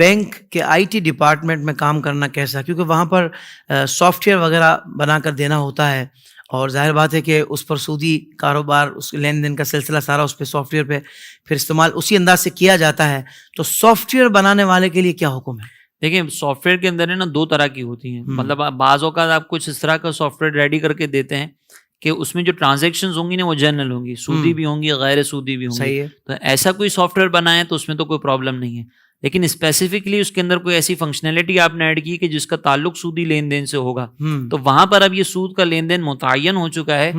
Bank के IT department में काम करना कैसा, क्योंकि वहाँ पर सॉफ्टवेयर वगैरह बनाकर देना होता है और जाहिर बात है कि उस पर सूदी कारोबार, उस लेन देन का सिलसिला सारा उस पे सॉफ्टवेयर पे फिर इस्तेमाल उसी अंदाज से किया जाता है। तो सॉफ्टवेयर बनाने वाले के लिए क्या हुक्म है? देखिए, सॉफ्टवेयर के अंदर है ना, दो तरह की होती हैं। मतलब बाज़ औक़ात आप कुछ इस तरह का सॉफ्टवेयर रेडी करके देते हैं कि उसमें जो ट्रांजैक्शंस होंगी ना वो जनरल होंगी, सूदी भी होंगी, गैर सूदी भी होंगी। सही है। तो ऐसा कोई सॉफ्टवेयर बनाए तो उसमें तो कोई प्रॉब्लम नहीं है। लेकिन स्पेसिफिकली उसके अंदर कोई ऐसी फंक्शनैलिटी आपने ऐड की कि जिसका ताल्लुक सूदी लेन देन से होगा, तो वहां पर अब ये सूद का लेन देन मुतय्यन हो चुका है।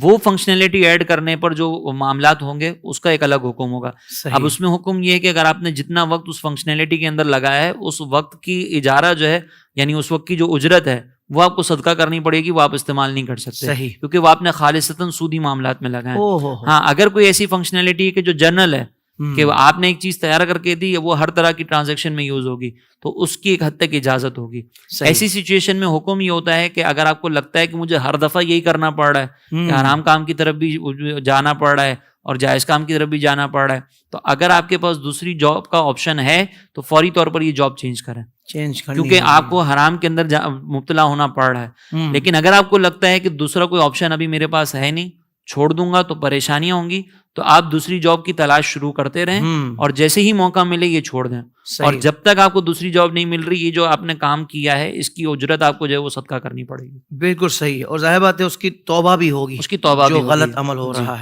वो फंक्शनैलिटी ऐड करने पर जो मामलात होंगे उसका एक अलग हुक्म होगा। अब उसमें हुक्म ये है कि अगर आपने जितना वक्त उस फंक्शनैलिटी के अंदर लगाया है, उस वक्त की इजारा जो है, यानी उस वक्त की जो उजरत है, वो आपको सदका करनी पड़ेगी, वो आप इस्तेमाल नहीं कर सकते। सही। क्योंकि वो आपने खालिसतन सूदी मामलात में लगाया है। हाँ, अगर कोई ऐसी फंक्शनैलिटी है कि जो जनरल है कि आपने एक चीज तैयार करके दी, वो हर तरह की ट्रांजैक्शन में यूज होगी, तो उसकी एक हद तक इजाजत होगी। ऐसी सिचुएशन में हुक्म ये होता है कि अगर आपको लगता है कि मुझे हर दफा यही करना पड़ रहा है, कि हराम काम की तरफ भी जाना पड़ रहा है और जायज काम की तरफ भी जाना पड़ रहा है, तो अगर आपके पास दूसरी जॉब का ऑप्शन है तो फौरी तौर पर ये जॉब चेंज करें, क्योंकि आपको हराम के अंदर मुब्तला होना पड़ रहा है। लेकिन अगर आपको लगता है कि दूसरा कोई ऑप्शन अभी मेरे पास है नहीं, छोड़ दूंगा तो परेशानियां होंगी, तो आप दूसरी जॉब की तलाश शुरू करते रहें और जैसे ही मौका मिले ये छोड़ दें। और जब तक आपको दूसरी जॉब नहीं मिल रही, ये जो आपने काम किया है इसकी उजरत आपको जो है वो सदका करनी पड़ेगी। बिल्कुल सही है। और जाहिर बात है उसकी तौबा भी होगी, उसकी तौबा जो भी गलत अमल हो रहा है।